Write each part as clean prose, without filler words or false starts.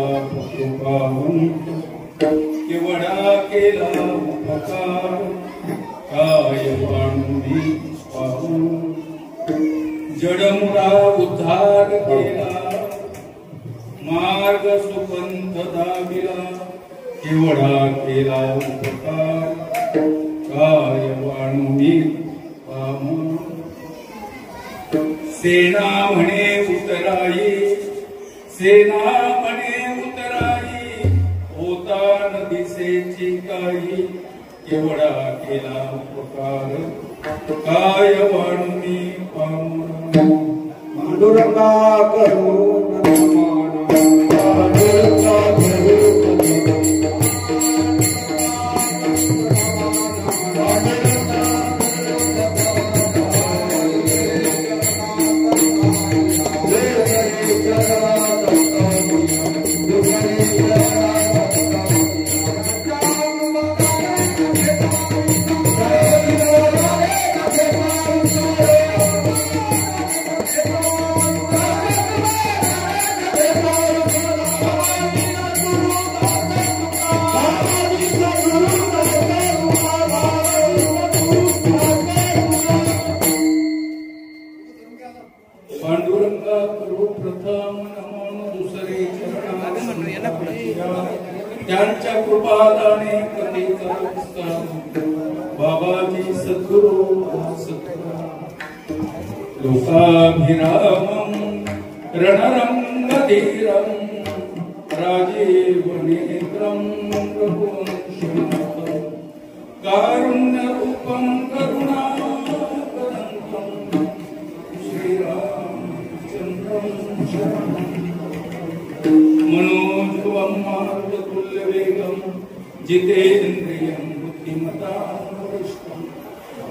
बाप कृपावंत केवढा केला उपकार काय वाणुनी पाहून जडमुडा उद्धार केला मार्ग सुपंथ दाविला केवढा केला उपकार काय वाणुनी पाहून सेना म्हणे उतराई सेना म्हणे उतराई होता न दिसेची काही केवढा केला उपकार काय वाणुनी पाहून पांडुरंगा करून पांडुरंगा पांडुरंगा करू प्रथम नमन दुसरे त्यांच्या कृपादाने कधी बाबाजी सद्गुरु लोकाभिरामं रणरंगधीरं राजीवनेत्रं रघुवंशनाथं कारुण्यरूपं करुणाकरन्तं श्रीरामचन्द्रं मनोजवं मारुततुल्यवेगं जितेन्द्रियं बुद्धिमतां वरिष्ठं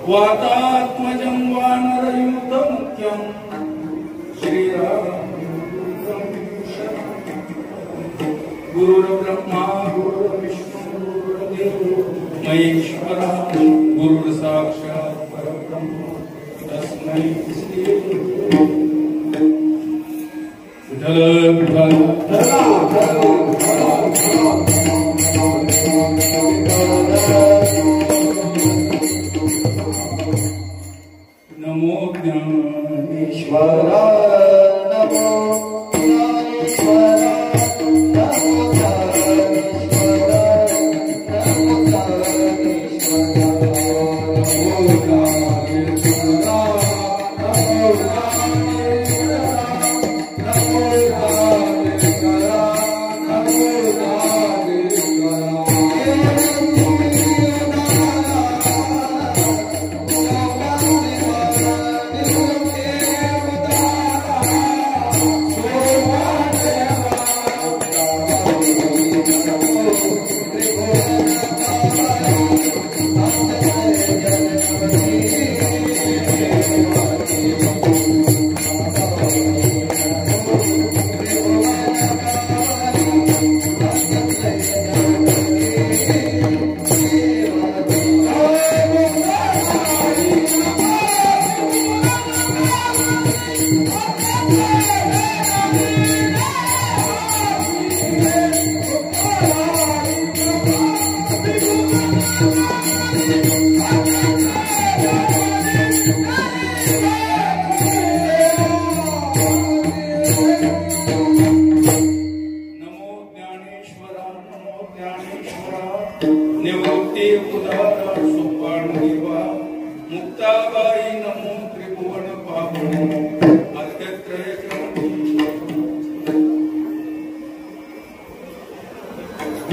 वातात्मजं वानरयूथमुख्यं श्रीरामचन्द्रं गुरुर्ब्रह्मा गुरुर्विष्णु गुरुर्देवो महेश्वरः गुरुर्साक्षात् परब्रह्म तस्मै श्री विठ्ठल नमो ज्ञानेश्वरा नमो ज्ञानेश्वरा नमो ज्ञानेश्वरा नमो ज्ञानेश्वरा नमो निवृत्ती उदारा सुपान देवा मुक्ताबाई नमो त्रिभुवन पावने अत्यत्रय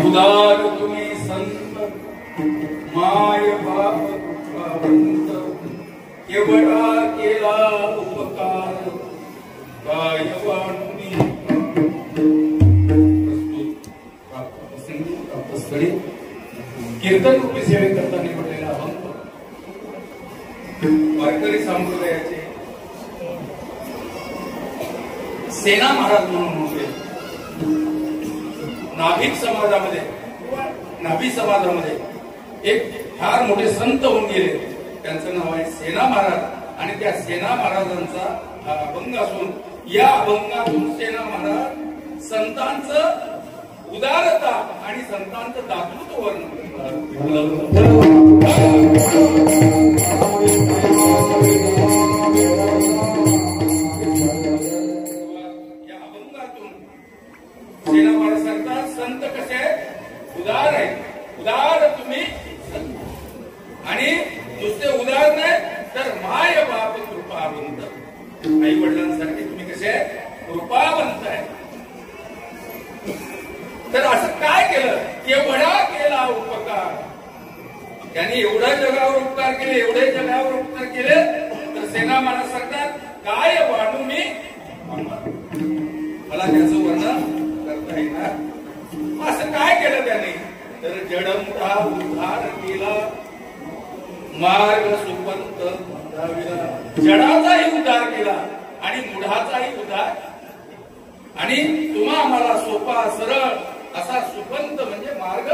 उदार तुम्ही संत माय बाप कृपावंत केवढा केला उपकार काय वाणुनी प्रस्तुत कीर्तन रूपी सेवे करता निवडलेला अभंग वारकरी संप्रदायाचे सेना महाराज म्हणून होते. नाभिक समाजामध्ये एक फार मोठे संत होऊन गेले. त्यांचं नाव आहे सेना महाराज आणि त्या सेना महाराजांचा हा अभंग असून या अभंगातून सेना महाराज संतांचं संतांचं दातृत्व वर्णन या अभंगातून सेना महाराज सांगतात संत कसे उदार आहे, उदार तुम्ही आणि नुसते उदार नाही तर माय बाप कृपावंत, आई वडिलांसारखे तुम्ही कसे कृपावंत आहे. तर असं काय केलं, एवढा केला उपकार, त्यांनी एवढ्या जगावर उपकार केले, एवढे जगावर उपकार केले, तर सेना महाराज सांगतात काय वाढू मी, मला त्याचं वर्णन करता येणार. असं काय केलं त्याने, तर जडमुठा उद्धार केला, मार्ग सुपंत दाविला. जडाचाही उद्धार केला आणि मुढाचाही उद्धार, आणि तुम्हा आम्हाला सोपा सरळ असा सुपंत म्हणजे मार्ग.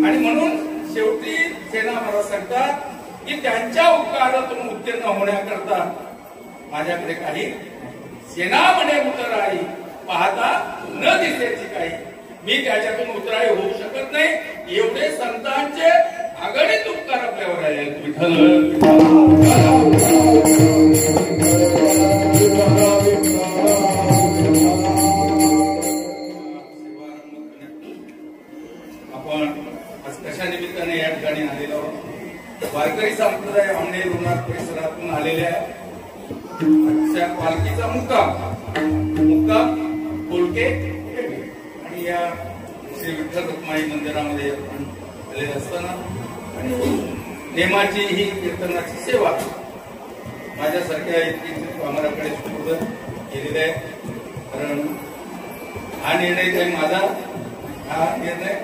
आणि म्हणून शेवटी सेना महाराज सांगतात की त्यांच्या उपकारातून उत्तीर्ण होण्याकरता माझ्याकडे काही सेना म्हणे उतराई, पाहता न दिसायची काही, मी त्याच्यातून उतराई होऊ शकत नाही. एवढे संतांचे अगणित उपकार आपल्यावर आले. आपण आज कशा निमित्ताने या ठिकाणी आलेलो आहोत, वारकरी संप्रदाय आमने लोणार परिसरातून आलेल्या आजच्या पालखीचा मुक्काम कोलके आणि या श्री विठ्ठल रखुमाई मंदिरामध्ये आपण आलेले असताना आणि नेमाची ही कीर्तनाची सेवा माझ्यासारख्या कामराकडे सुपूर्द केलेली आहे. कारण हा निर्णय काही माझा, हा निर्णय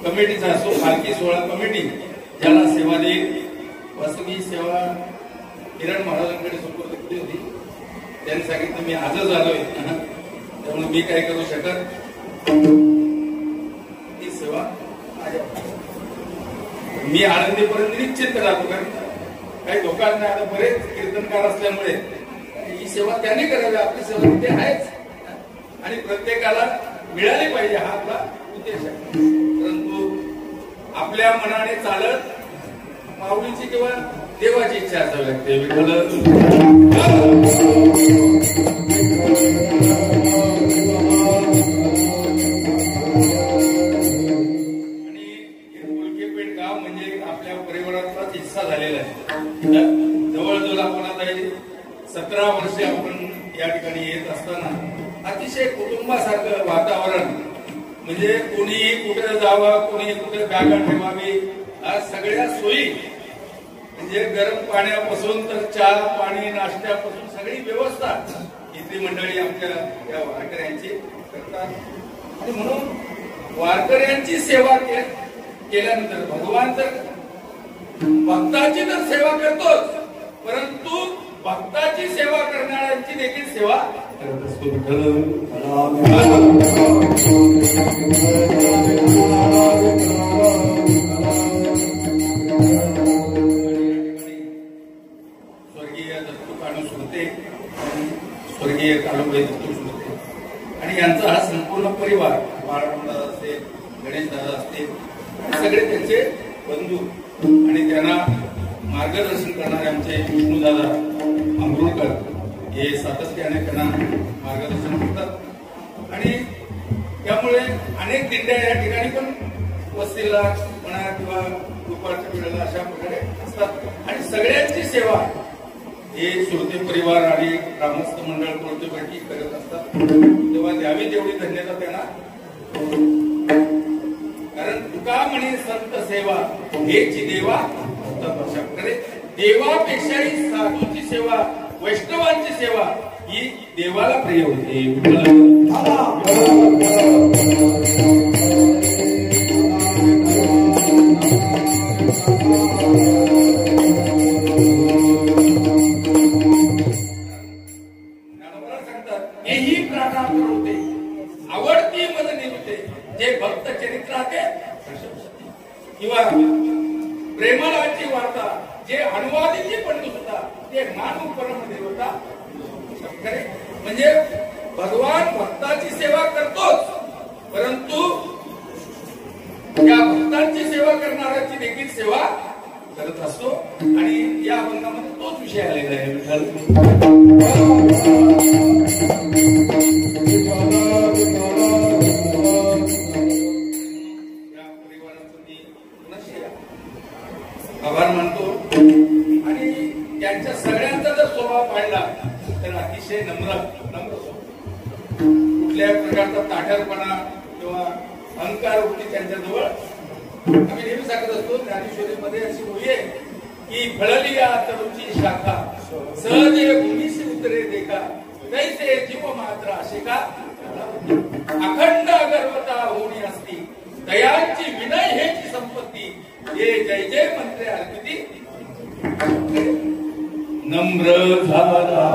कमिटीचा असो, पालखी सोहळा कमिटी ज्याला सेवा देईल, वास्तविक सेवा किरण महाराजांकडे सुपूर्द केली होती. त्यांनी सांगितलं मी आजच आलोय, त्यामुळे मी काय करू शकत, ही सेवा मी आनंदीपर्यंत निश्चित राहतो. कारण काही लोकांना आता बरेच कीर्तनकार असल्यामुळे ही सेवा त्यांनी करावी, आपली सेवा तिथे आहेच आणि प्रत्येकाला मिळाली पाहिजे, हा आपला उद्देश आहे. परंतु आपल्या मनाने चालत माऊलीची किंवा देवाची इच्छा असावी लागते. झालेला आहे. जवळजवळ आपण आता 17 वर्षे आपण या ठिकाणी येत असताना अतिशय कुटुंबासारखं वातावरण, म्हणजे कोणीही कुठे जावं, कोणी कुठे बॅगा ठेवावी, सगळ्या सोयी, म्हणजे गरम पाण्यापासून तर चहा पाणी नाश्त्यापासून सगळी व्यवस्था इथली मंडळी आपल्या या वारकऱ्यांची करतात. आणि म्हणून वारकऱ्यांची सेवा केल्यानंतर भगवान तर भक्ताची तर सेवा करतोच, परंतु भक्ताची सेवा करणाऱ्यांची देखील सेवा करत असतो. स्वर्गीय दत्तू कानू सुरते आणि स्वर्गीय काळूबाई दत्तू सुरते आणि यांचा हा संपूर्ण परिवार, बाळारामदादा असते, गणेश दादा असते, सगळे त्यांचे बंधू आणि त्यांना मार्गदर्शन करणारे आमचे विष्णुदादा अमरुळकर हे सातत्याने त्यांना मार्गदर्शन करतात. आणि त्यामुळे अनेक दिंड्या या ठिकाणी पण वस्तीला म्हणा किंवा दुपारच्या वेळेला अशा प्रकारे असतात आणि सगळ्यांची सेवा हे सुरते परिवार आणि ग्रामस्थ मंडळ कोणत्यापैकी करत असतात. तेव्हा द्यावी तेवढी धन्यता त्यांना. कारण तुका म्हणे संत सेवा हेची देवा, अशा प्रकारे देवापेक्षाही साधूची सेवा, वैष्णवांची सेवा ही देवाला प्रिय होते. सांगतात हेही प्राणांतर होते, आवडती मद निवते, जे भक्त चरित्राते किंवा प्रेमलाची वार्ता, जे अनुवादीची पंडित होता ते मानव परम देवता. म्हणजे भगवान भक्ताची सेवा करतोच, परंतु सेवा करत असतो आणि या अभंगामध्ये तोच विषय आलेला आहे विठ्ठल. या परिवाराचं मी नशी आभार मानतो आणि त्यांच्या सगळ्यांचा जर स्वभाव पाहिला तर अतिशय नम्र कुठल्याही प्रकारचा ताठरपणा किंवा अहंकार वृत्ती त्यांच्याजवळ आम्ही नेहमी सांगत असतो. ज्ञानेश्वरीमध्ये अशी ओळी आहे की फळली या तरुची शाखा सहजे भूमीशी उतरे देखा तैसे जीव मात्र असे का अखंड अगर्वता होणी असती दयांची विनय हेची संपत्ती हे जय जय मंत्रे अर्पिती नम्र झाला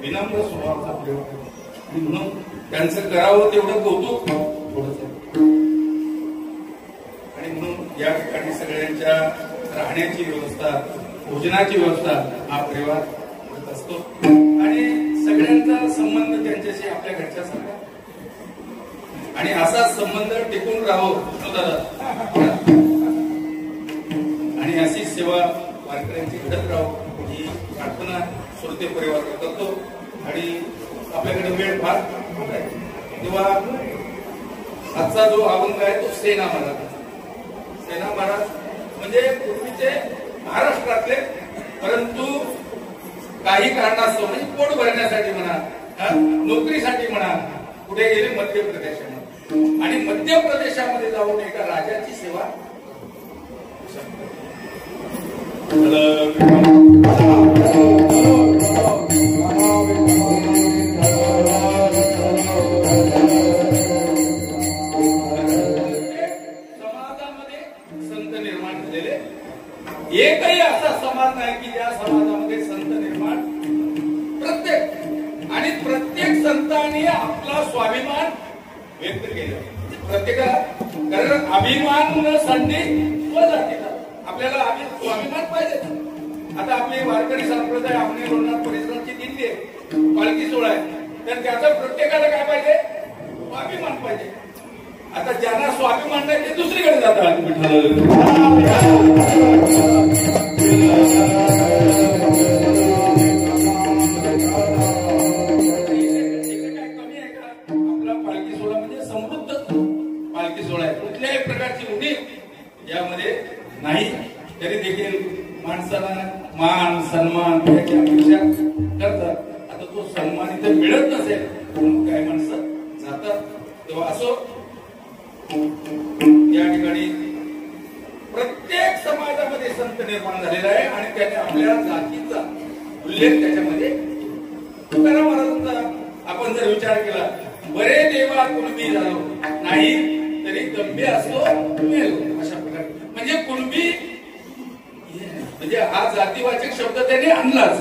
विनम्र स्वभावाचा प्रयोग म्हणून त्यांचं करावं तेवढं कौतुक आणि म्हणून या ठिकाणी सगळ्यांच्या राहण्याची व्यवस्था भोजनाची व्यवस्था हा परिवार करत असतो आणि सगळ्यांचा संबंध त्यांच्याशी आपल्या घरच्यासारखा आणि असा संबंध टिकून राहो आणि अशी सेवा वारकऱ्यांची घडत राहो ही प्रार्थना श्रोते परिवार करतो. आणि आपल्याकडे वेळ फार आहे तेव्हा आजचा जो अभंग आहे तो सेना महाराज म्हणजे पूर्वीचे महाराष्ट्रातले परंतु काही कारणास्तव म्हणजे पोट भरण्यासाठी म्हणा नोकरीसाठी म्हणा कुठे गेले मध्य प्रदेशामध्ये आणि मध्य प्रदेशामध्ये जाऊन एका राजाची सेवा समाजामध्ये संत निर्माण झालेले एकही असा समाज नाही की ज्या समाजामध्ये संत निर्माण प्रत्येक संतांनी आपला स्वाभिमान व्यक्त केला. प्रत्येकाला कारण अभिमान न संधी स्वजातीचा आपल्याला स्वाभिमान पाहिजे. आता आपली वारकरी संप्रदाय आपली लोणार परिसराची दिंडी आहे पालखी सोहळा आहे तर त्याचा प्रत्येकाला काय पाहिजे स्वाभिमान पाहिजे. आता ज्यांना स्वाभिमान नाही ते दुसरीकडे जातात. पालखी सोहळा म्हणजे समृद्ध पालखी सोहळा आहे. कुठल्याही प्रकारची उणीव यामध्ये नाही तरी देखील माणसाला मान सन्मान याची अपेक्षा करतात. आता तो सन्मान इथे मिळत नसेल म्हणून काही माणसं जातात. तेव्हा असो या ठिकाणी प्रत्येक समाजामध्ये संत निर्माण झालेला आहे आणि त्याने आपल्या जातीचा उल्लेख त्याच्यामध्ये तुकाराम महाराजांचा आपण जर विचार केला बरे देवा कुणबी झालो नाही तरी गंभीर असतो मेलो अशा प्रकारे म्हणजे कुणबी म्हणजे हा जातीवाचक शब्द त्याने आणलाच.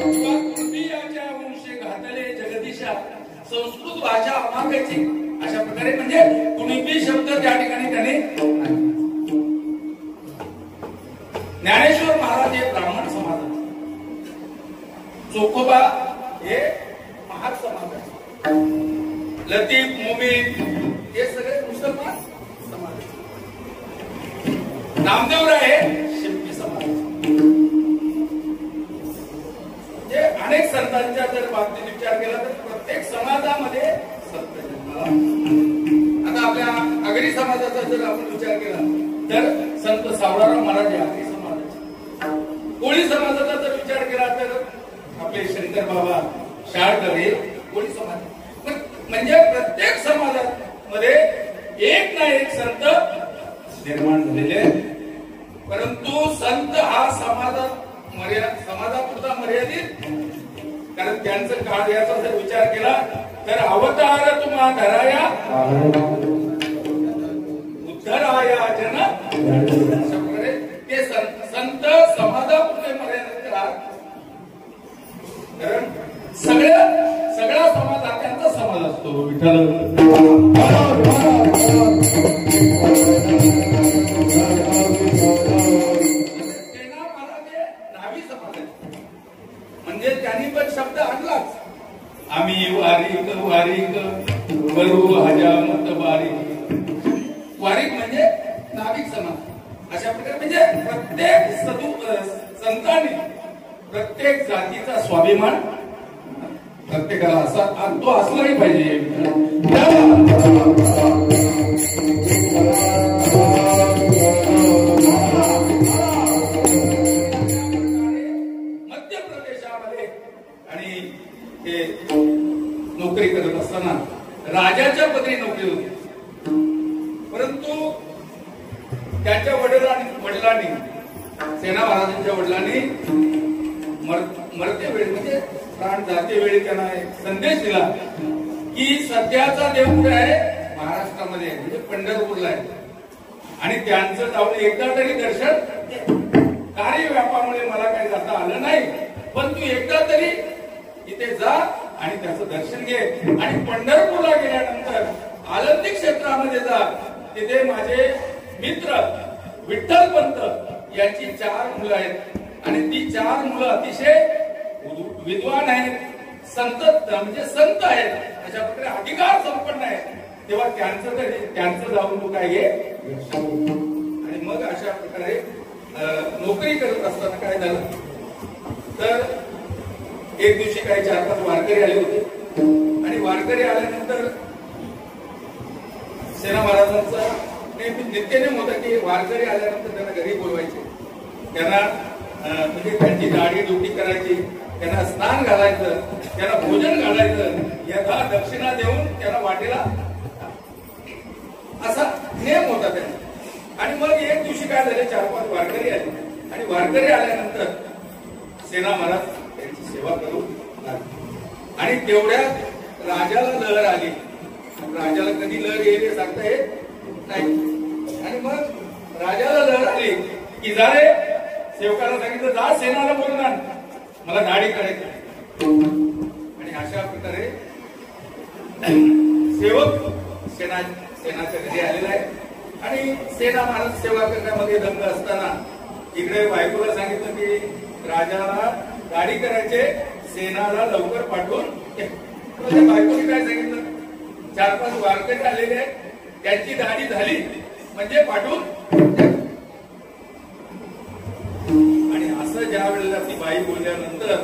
कुणबीयाच्या वंशे घातले जगदीशा संस्कृत भाषा अमागायची अशा प्रकारे म्हणजे कुणबी शब्द त्या ठिकाणी त्याने ज्ञानेश्वर महाराज हे ब्राह्मण समाज चोखोबा हे महार समाज लतीफ मुमीन हे सगळे मुसलमान नामदेवराय शिंपी समाज. म्हणजे अनेक संतांच्या जर बाबतीत विचार केला तर प्रत्येक समाजामध्ये संत जन्माला. आता आपल्या आगरी समाजाचा जर आपण विचार केला तर संत सावळाराव महाराज आगरी समाजाचे. कोळी समाजाचा जर विचार केला तर आपले शंकर बाबा शाळकर हे कोळी समाज. म्हणजे प्रत्येक समाजामध्ये एक ना एक संत निर्माण झालेले. परंतु संत हा समाजापुरता मर्यादित. कारण त्यांचं काळ याचा जर विचार केला तर अवतार तुम्हा धराया उद्धराया जन. अशा प्रकारे ते संत समाजापुरते मर्यादित राहत. कारण सगळा समाज हा त्यांचा समाज असतो. विठ्ठल सेना महाराज नावी समाज आहे. म्हणजे त्यांनी पण शब्द आणलाच. आम्ही वारीक वारीक करू हजामत वारीक. वारीक म्हणजे नाविक समाज. अशा प्रकारे म्हणजे प्रत्येक संतांनी प्रत्येक जातीचा स्वाभिमान प्रत्येकाला असा तो असलाही पाहिजे. मध्य प्रदेशामध्ये आणि ते नोकरी करत असताना राजाच्या पदरी नोकरी होती. परंतु त्याच्या वडिलांनी सेना महाराजांच्या वडिलांनी मरते वेळी म्हणजे प्राण जाते वेळी त्यांना एक संदेश दिला की सध्याचा देव कुठे आहे महाराष्ट्रामध्ये म्हणजे पंढरपूरला आहे. आणि त्यांचं जाऊन एकदा तरी दर्शन. कार्य व्यापारामुळे मला काही जाता आलं नाही पण तू एकदा तरी इथे जा आणि त्याचं दर्शन घे. आणि पंढरपूरला गेल्यानंतर आळंदी क्षेत्रामध्ये जा. तिथे माझे मित्र विठ्ठल पंत यांची 4 मुलं आहेत. आणि ती 4 मुलं अतिशय विद्वान आहेत. संत म्हणजे संत आहेत. अशा प्रकारे अधिकार संपन्न आहेत. तेव्हा त्यांचं जाऊन तू काय घे. आणि मग अशा प्रकारे नोकरी करत असताना काय झालं तर एक दिवशी काही 4-5 वारकरी आले होते. आणि वारकरी आल्यानंतर सेना महाराजांचा नित्यनेम होता की वारकरी आल्यानंतर त्यांना घरी बोलवायचे. त्यांना म्हणजे त्यांची दाढी दुखी करायची. त्यांना स्नान घालायचं. त्यांना भोजन घालायचं. यथा दक्षिणा देऊन त्यांना वाटेला असा नियम होता त्यांना. आणि मग एक दिवशी काय झाले 4-5 वारकरी आले. आणि वारकरी आल्यानंतर सेना महाराज त्यांची सेवा करू लागले. आणि तेवढ्यात राजाला लहर आली. राजाला कधी लहर येईल हे सांगता येत नाही. आणि मग राजाला लहर आली की जा रे. सेवकाला सांगितलं जा सेनाला बोलून आण मला दाढी करायची. आणि अशा प्रकारे सेवक सेनाच्या घरी आलेला आहे. आणि सेना महाराज सेवा करण्यामध्ये दंग असताना इकडे बायकोला सांगितलं की राजाला दाढी करायचे सेनाला लवकर पाठवून. बायकोने काय सांगितलं 4-5 वारकरी आलेले आहेत त्यांची दाढी झाली म्हणजे पाठवून. आणि असं ज्या वेळेला ती बाई बोलल्यानंतर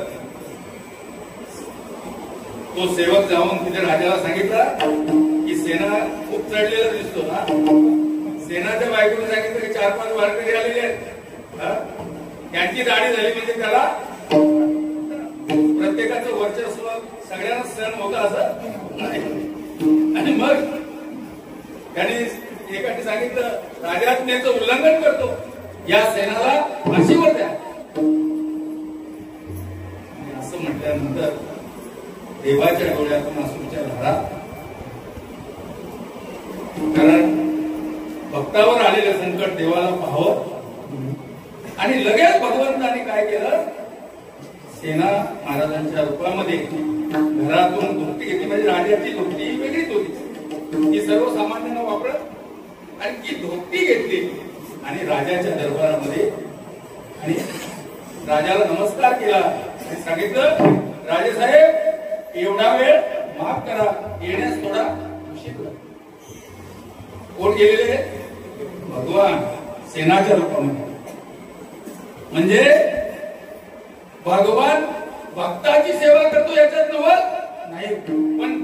तो सेवक जाऊन तिथे राजाला सांगितलं की सेना खूप चढलेला दिसतो ना. सेनाच्या बायकोने सांगितलं की 4-5 वारकरी आलेले आहेत त्यांची दाढी झाली म्हणजे त्याला प्रत्येकाचं वर्चस्व सगळ्यांना सहन होतं असं नाही. आणि मग त्यांनी एकाने सांगितलं राजाज्ञेचं उल्लंघन करतो या सेनाला फाशीवर द्या. असं म्हटल्यानंतर देवाच्या डोळ्यातून असूच्या धारा. कारण भक्तावर आलेलं संकट देवाला पाहावं. आणि लगेच भगवंतांनी काय केलं सेना महाराजांच्या रूपामध्ये घरातून धोती घेतली. म्हणजे राजाची धोती वेगळीच होती ती सर्वसामान्यांना वापरत. आणि ती धोती घेतली आणि राजाच्या दरबारामध्ये आणि राजाला नमस्कार केला. आणि सांगितलं राजेसाहेब एवढा वेळ माफ करा येण्यास थोडा उशीर. कोण गेलेले भगवान सेनाच्या रूपामध्ये. म्हणजे भगवान भक्ताची सेवा करतो याच्यात नवल नाही, पण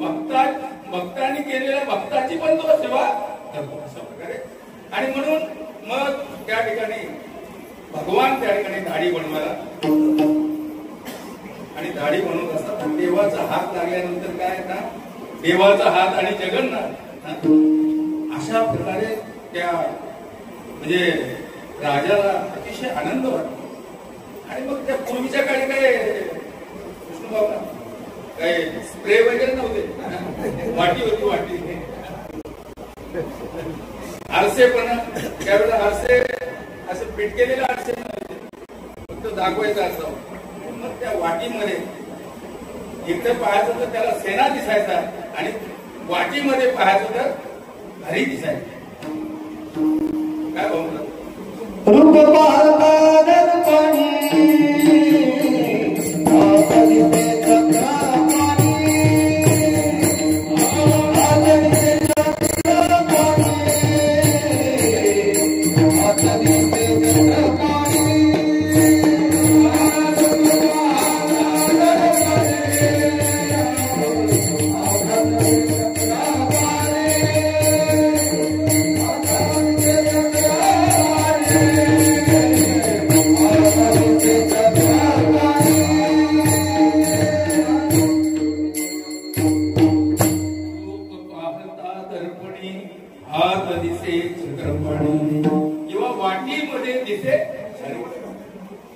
भक्तांनी केलेल्या भक्ताची पण तो सेवा करतो अशा प्रकारे. आणि म्हणून मग त्या ठिकाणी भगवान त्या ठिकाणी दाढी बनवायला, आणि दाढी बनवत असतात. देवाचा हात लागल्यानंतर काय ना, देवाचा हात आणि जगन्नाथ अशा प्रकारे त्या म्हणजे राजाला अतिशय आनंद वाटतो. आणि मग त्या पूर्वीच्या काळी काय विष्णूबाबा काय स्प्रे वगैरे नव्हते, वाटी होती, वाटी. आरसे पण त्यावेळेला आरसे असे फिट केलेले आरसे नव्हते, फक्त दाखवायचं असं. मग त्या वाटीमध्ये इकडे पाहायचं तर त्याला सेना दिसायचा, आणि वाटीमध्ये पाहायचं तर हरी दिसायचं. काय बोलतो रूप पाहता दर्पणी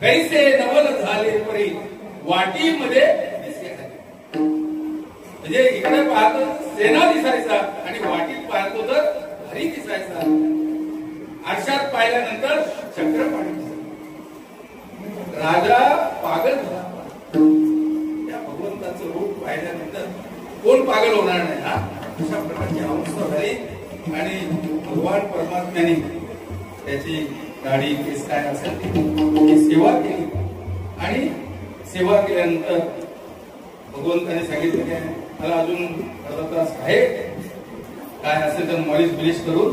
कैसे नवल झाले परी वाटीमध्ये दिसे. म्हणजे इकडे पाहतो सेना दिसायचा, आणि वाटीत पाहतो तर हरी दिसायचा. आरशात पाहिल्यानंतर चक्रपाणी दिसायचा. राजा पागल झाला. त्या भगवंताचं रूप पाहिल्यानंतर कोण पागल होणार नाही ना, अशा प्रकारची अवस्था झाली. आणि भगवान परमात्म्याने त्याची दाढी केस काय असेल ती सेवा केली. आणि सेवा केल्यानंतर भगवंताने सांगितलं की मला अजून अर्धा तास आहे, काय असेल तर मॉलिश बिलिश करून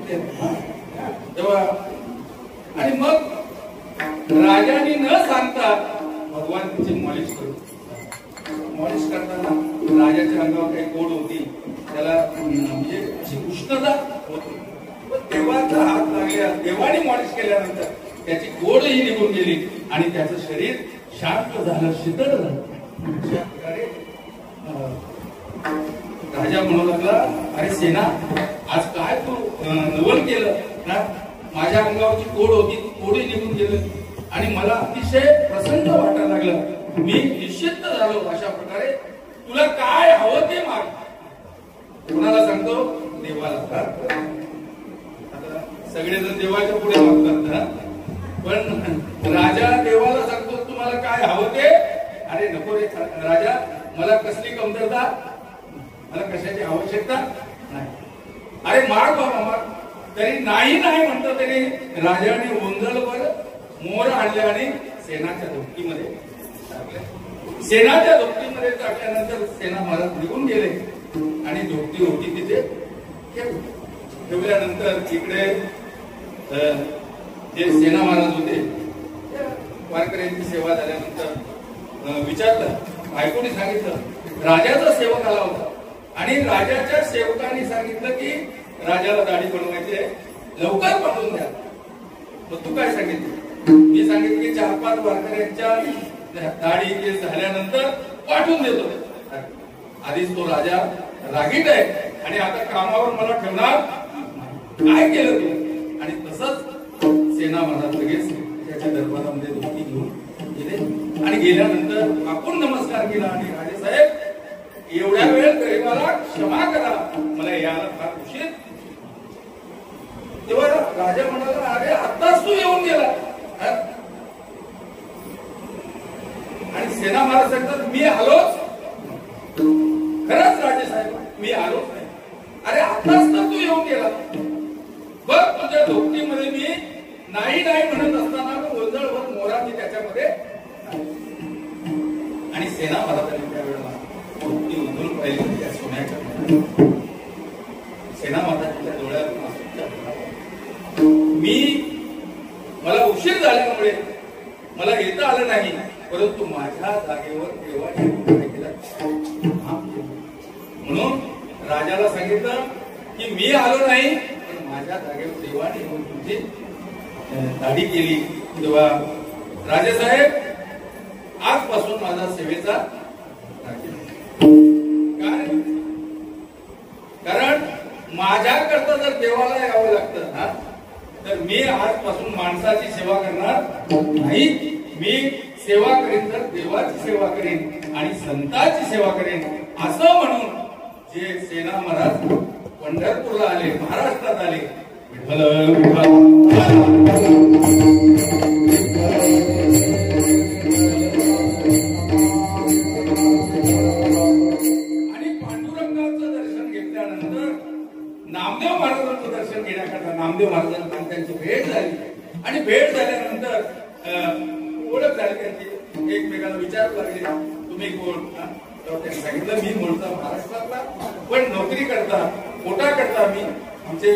तेव्हा. आणि मग राजाने न सांगता भगवान तिची मॉलिश करू. मॉलिश करताना राजाच्या अंगावर काही कोड होती, त्याला म्हणजे अशी उष्णता होती. देवाचा हात लागल्या, देवाने मॉलिश केल्यानंतर त्याची गोडही निघून गेली, आणि त्याचं शरीर शांत झालं, शीतळ झालं. अशा प्रकारे राजा म्हणू लागला, अरे सेना, आज काय तू नवल केलं ना, माझ्या अंगावरची कोड होती, कोडही निघून गेलं, आणि मला अतिशय प्रसन्न वाटायला लागलं, मी निश्चिंत झालो. अशा प्रकारे तुला काय हवं ते माग. कोणाला सांगतो? देवाला. सगळेजण देवाच्या पुढे मागतात, पण राजा देवाला सांगतो तुम्हाला काय हवं ते. अरे नको रे राजा, मला कसली कमतरता, मला कशाची आवश्यकता नाही. अरे माग बाबा माग. तरी नाही नाही म्हणतो तरी राजाने ओंजळवर मोर आणले आणि सेनाच्या धोक्तीमध्ये टाकले. सेनाच्या धोक्तीमध्ये टाकल्यानंतर सेना महाराज निघून गेले, आणि धोक्ती होती तिथे ठेवल्यानंतर इकडे जे सेना महाराज होते, वारकऱ्यांची सेवा झाल्यानंतर विचारलं, बायकोने सांगितलं राजाचा सेवक आला होता, आणि राजाच्या सेवकाने सांगितलं की राजाला दाढी बनवायची, लवकर पाठवून द्या. मग तू काय सांगितलं? मी सांगितलं की 4-5 वारकऱ्यांच्या दाढी केस झाल्यानंतर पाठवून देतो. आधीच तो राजा रागीट आहे, आणि आता कामावर मला ठेवणार, काय केलं तू? आणि तसंच सेना महाराज लगेच त्याच्या दरबारामध्ये धोती घेऊन गेले, आणि गेल्यानंतर आपण नमस्कार केला, आणि राजेसाहेब एवढ्या वेळ गरीबाला क्षमा करा, मला यायला फार उशीर. तेव्हा राजा म्हणाला, अरे आत्ताच तू येऊन गेला. आणि सेना महाराज सांगतात, मी आलोच. खरंच राजेसाहेब मी आलोच नाही. अरे आत्ताच तर तू येऊन गेला, बघ तुझ्या धोक्तीमध्ये मी नाही नाही म्हणत असताना ओंजळवर मोराची त्याच्यामध्ये. आणि सेना महाराजांनी त्यावेळेला धोक्ती उधळून पाहिली त्या सोन्याच्या. सेना महाराजांच्या डोळ्यातून मी म्हणून राजाला सांगितलं की मी आलो नाही, पण माझ्या जागेवर देवाने येऊन तुमची दाढी केली. तेव्हा राजेसाहेब आजपासून माझा सेवेचा काय, कारण माझ्याकरता जर देवाला यावं लागतं ना, तर मी आजपासून माणसाची सेवा करणार नाही. मी सेवा करीन तर देवाची सेवा करीन आणि संतांची सेवा करीन. असं म्हणून जे सेना महाराज पंढरपूरला आले, महाराष्ट्रात आले, आणि पांडुरंगाचं दर्शन घेतल्यानंतर नामदेव महाराजांचं दर्शन घेण्याकरता नामदेव महाराजांना त्यांची भेट झाली. आणि भेट झाल्यानंतर ओळख झाली त्यांची, एकमेकांना विचारू लागले तुम्ही कोण. त्यांनी सांगितलं मी मूळचा महाराष्ट्रातला, पण नोकरी करता पोटा करता मी आमचे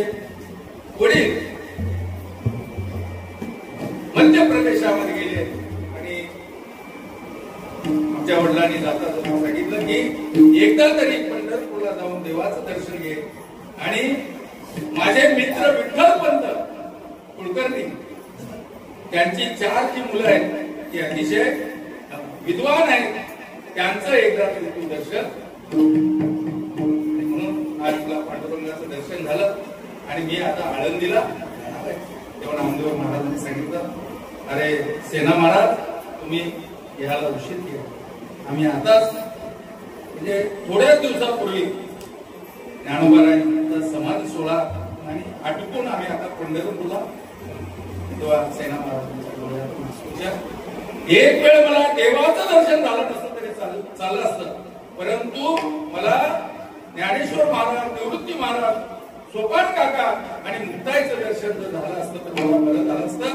वडील मध्य प्रदेशामध्ये गेले. आणि आमच्या वडिलांनी जाता सांगितलं की एकदा तरी पंढरपूरला जाऊन देवाचं दर्शन घे. आणि माझे मित्र विठ्ठलपंत कुलकर्णी त्यांची 4 जी मुलं आहेत ती अतिशय विद्वान आहेत, त्यांचं एकदा तरी तू दर्शन. म्हणून आज तुला पांडुरंगाचं दर्शन झालं. आणि मी आता आळंदीला तेव्हा नामदेव महाराजांनी सांगितलं अरे सेना महाराज तुम्ही याला उशीर केला. आम्ही आताच म्हणजे थोड्याच दिवसापूर्वी ज्ञानोबारायांचा समाधी सोहळा आणि आटोपून आम्ही आता पंढरपूरला तेव्हा सेना महाराजांच्या एक वेळ मला देवाचं दर्शन झालं नसतं तरी चाललं असतं, परंतु मला ज्ञानेश्वर महाराज, निवृत्ती महाराज, सोपान काका आणि मुक्ताईचं दर्शन जर झालं असतं तर मला बरं झालं असतं.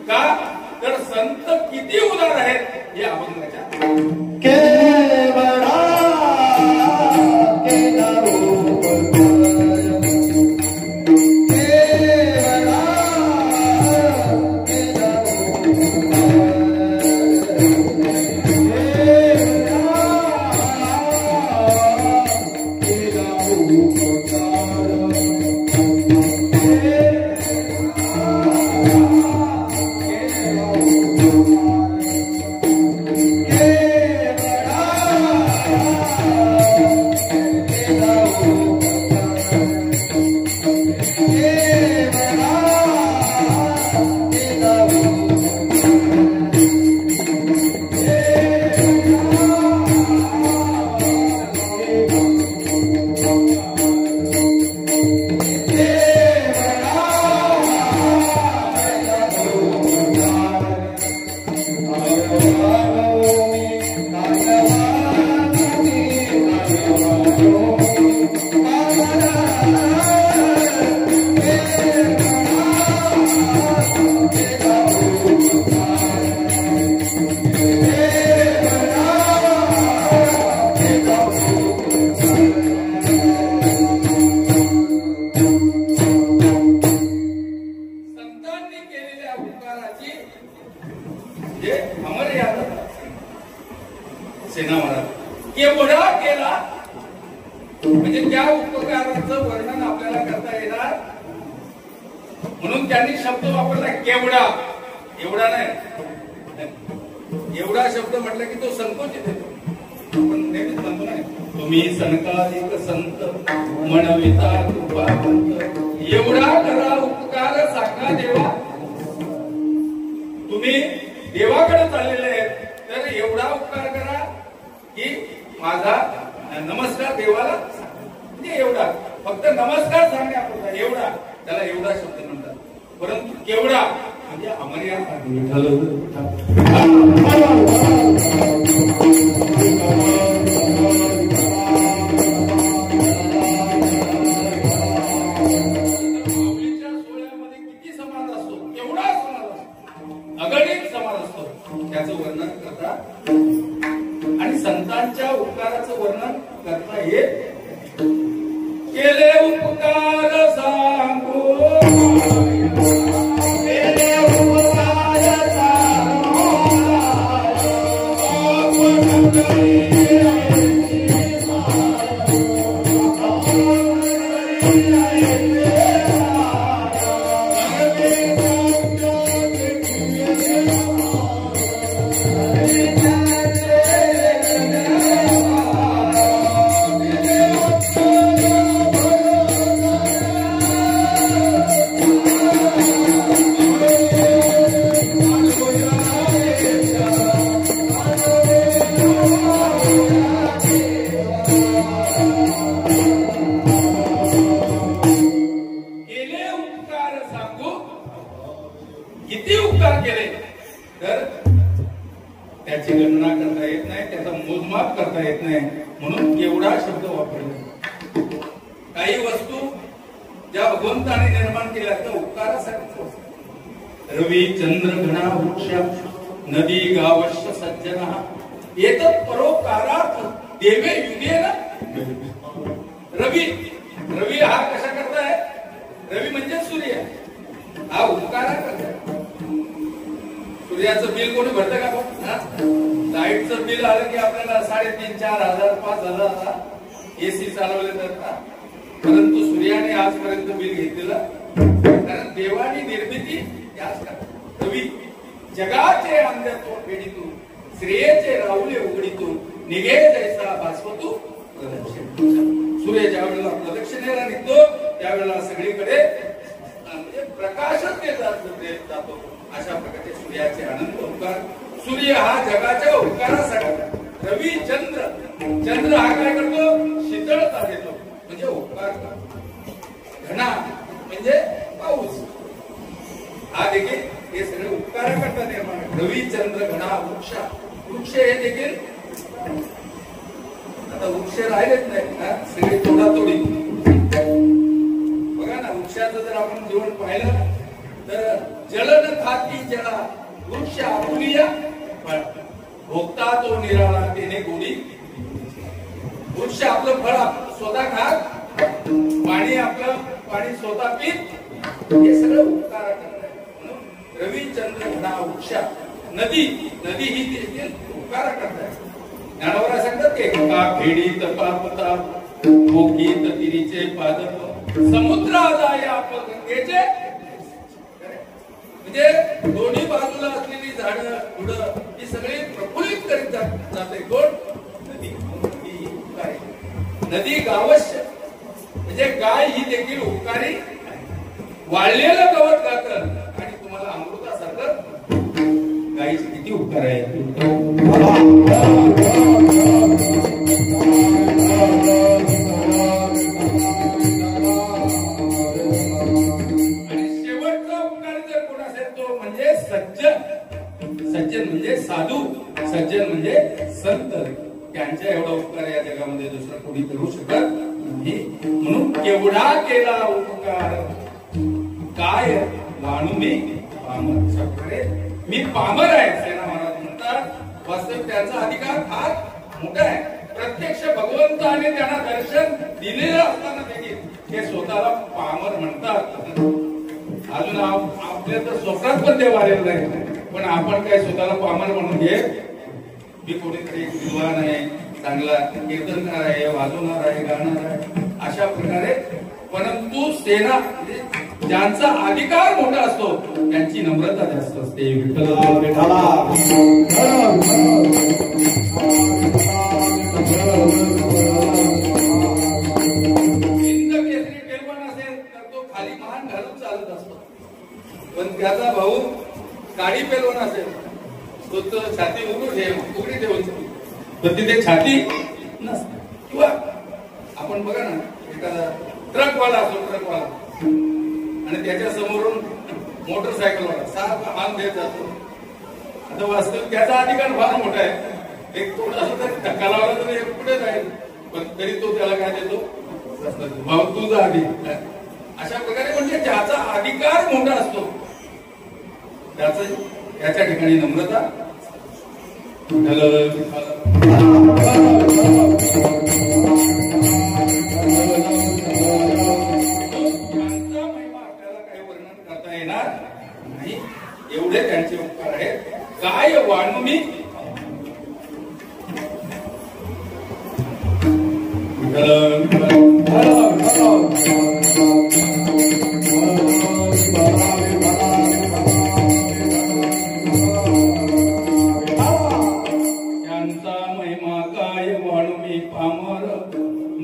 का तर संत किती उदार आहेत हे अभंगाच्या सेना महाराज एवढा केला म्हणजे त्या उपकाराचं वर्णन आपल्याला करता येणार. म्हणून त्यांनी शब्द वापरला केवढा. एवढा नाही, एवढा शब्द म्हटलं की तो संकोचित येतो. आपण नेहमीच म्हणतो नाही तुम्ही सनकाधिक संत म्हणविता कृपावंत, एवढा करा उपकार सांगा देवा. तुम्ही देवाकडे चाललेले आहेत तर एवढा उपकार करा की माझा नमस्कार देवाला म्हणजे एवढा, फक्त नमस्कार सांगण्यापुरता एवढा, त्याला एवढा शब्द म्हणतात. परंतु केवढा म्हणजे अमर्याद सोहळ्यामध्ये किती समाज असतो, केवढा समाज असतो, अगणित समाज असतो, त्याचं वर्णन करतात. आणि संतांच्या उपकाराचं वर्णन करता येत. केले उपकार सांगू, केले उपकार सांगू, एवढा शब्द वापरला. काही वस्तू ज्या भगवंताने निर्माण केल्या त्या उपकारासाठी रवी चंद्र घना वृक्ष नदी गावश्य सज्जना एतत् परोपकारार्थ देवे युगेन. रवी रवी हा कशा करताय? रवी म्हणजे सूर्य, हा उपकारा करताय. सूर्याचं बिल कोणी भरतं का? लाईटचं बिल आलं की आपल्याला 3,500, 4,000, 5,000 एसी चालवले जातात. परंतु सूर्याने आजपर्यंत बिल घेतलेलं, कारण देवानी निर्मिती याच करतात. रवी जगाचे अंधत्व फेडितून श्रेयचे राहुले उघडीतून निघे जैसा भास्वतू प्रदक्षिण. सूर्य ज्या वेळेला प्रदक्षिणेला निघतो त्यावेळेला सगळीकडे म्हणजे प्रकाशच जातो. अशा प्रकारचे सूर्याचे अनंत उपकार. सूर्य हा जगाच्या उपकारासाठी. रवी चंद्र, चंद्र हा काय करतो? शीतळता देतो म्हणजे उपकार करतो. घना म्हणजे पाऊस, हा देखील हे सगळे उपकाराकरता निर्माण. रवी चंद्र घना वृक्ष, वृक्ष हे देखील आता वृक्ष राहिलेच नाही, सगळे तोडातोडी. बघा ना, वृक्षाचं जर आपण जीवन पाहिलं तर जलन खाती जळा वृक्ष आपुलिया फळ भोगता तो निराळा तेने गोडी. वृक्ष आपलं फळ स्वतः खात, पाणी आपलं पाणी स्वतः पीत, हे सगळं उपकार करतात. रवी चंद्र घना वृक्ष, नदी नदी ही देखील उपकार करतात. ज्ञानोबा सांगतात की का फेडी तपापता भोगीत तिरीचे पादप समुद्र जाय आप गंगेचे. म्हणजे दोन्ही बाजूला असलेली झाडं फुडं ही सगळी प्रफुल्लित करीत जाते. कोण? नदी. नदी गावश्य म्हणजे गाय ही देखील उपकारी. वाळलेलं गवत खातं आणि तुम्हाला अमृतासारखं. गायीचे किती उपकार आहे. सज्जन म्हणजे साधू, सज्जन म्हणजे संत. त्यांच्या एवढा उपकार या जगामध्ये दुसरा कोणी करू शकत नाही. म्हणून केवढा केला उपकार काय वाणू मी पामर. मी पामर आहे सेना महाराज म्हणतात. वास्तविक त्यांचा अधिकार फार मोठा आहे. प्रत्यक्ष भगवंताने त्यांना दर्शन दिलेलं असताना देखील हे स्वतःला पामर म्हणतात. अजून आपल्या तर स्वप्नात पण ते वाढलेलं नाही. पण आपण काय स्वतःला पामर म्हणून घे. मी कोणीतरी एक विद्वान आहे, चांगला कीर्तनकार आहे, वाजवणार आहे, गाणार आहे, अशा प्रकारे. परंतु सेना ज्यांचा अधिकार मोठा असतो त्यांची नम्रता जास्त असते. केसरी पेलवान असेल तर तो खाली मान घालून चालत असतो. पण त्याचा भाऊ काळी पेलवान असेल तो छाती उघडी ठेवून, तर तिथे छाती नसते. किंवा आपण बघा ना, एखादा ट्रकवाला असतो, ट्रकवाला आणि त्याच्या समोरून मोटरसायकलवाला सारखा मान देत जातो. आता वास्तविक त्याचा अधिकार फार मोठा आहे. एक थोडासा तरी धक्का लावला तर पुढे जाईल, पण तरी तो त्याला काय देतो? भाऊ तुझा अधिकार. अशा प्रकारे म्हणजे ज्याचा अधिकार मोठा असतो त्याच्या ठिकाणी नम्रता. आपल्याला काही वर्णन करता येणार नाही, एवढे त्यांचे उपकार आहेत. काय वाणू मी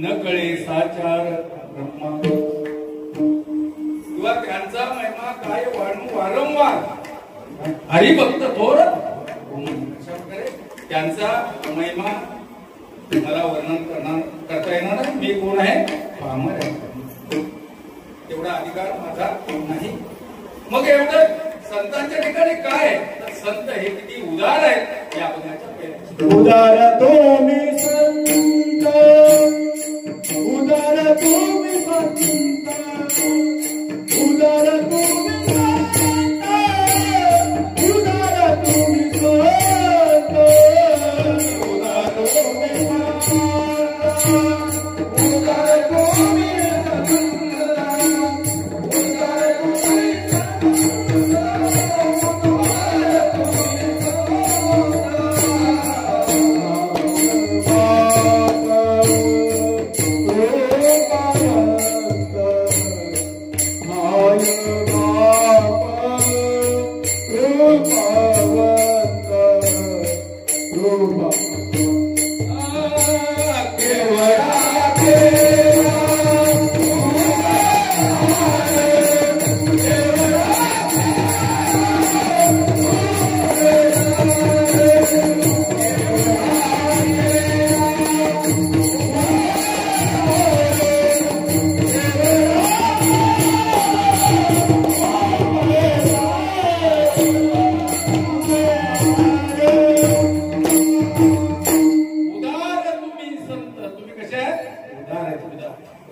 नकळे साचार ब्रह्मा. किंवा त्यांचा महिमा काय वाणू वारंवार हरिभक्त थोर. अशा प्रकारे त्यांचा महिमा मला वर्णन करता येणार नाही. मी कोण आहे? पामर आहे. तेवढा अधिकार माझा नाही. मग एवढं संतांच्या ठिकाणी काय? तर संत हे किती उदार आहेत या बघण्याच्या. उदार तो मी संत तुम्ही संत उदार तुम्ही संत उदार तुम्ही संत उदार तुम्ही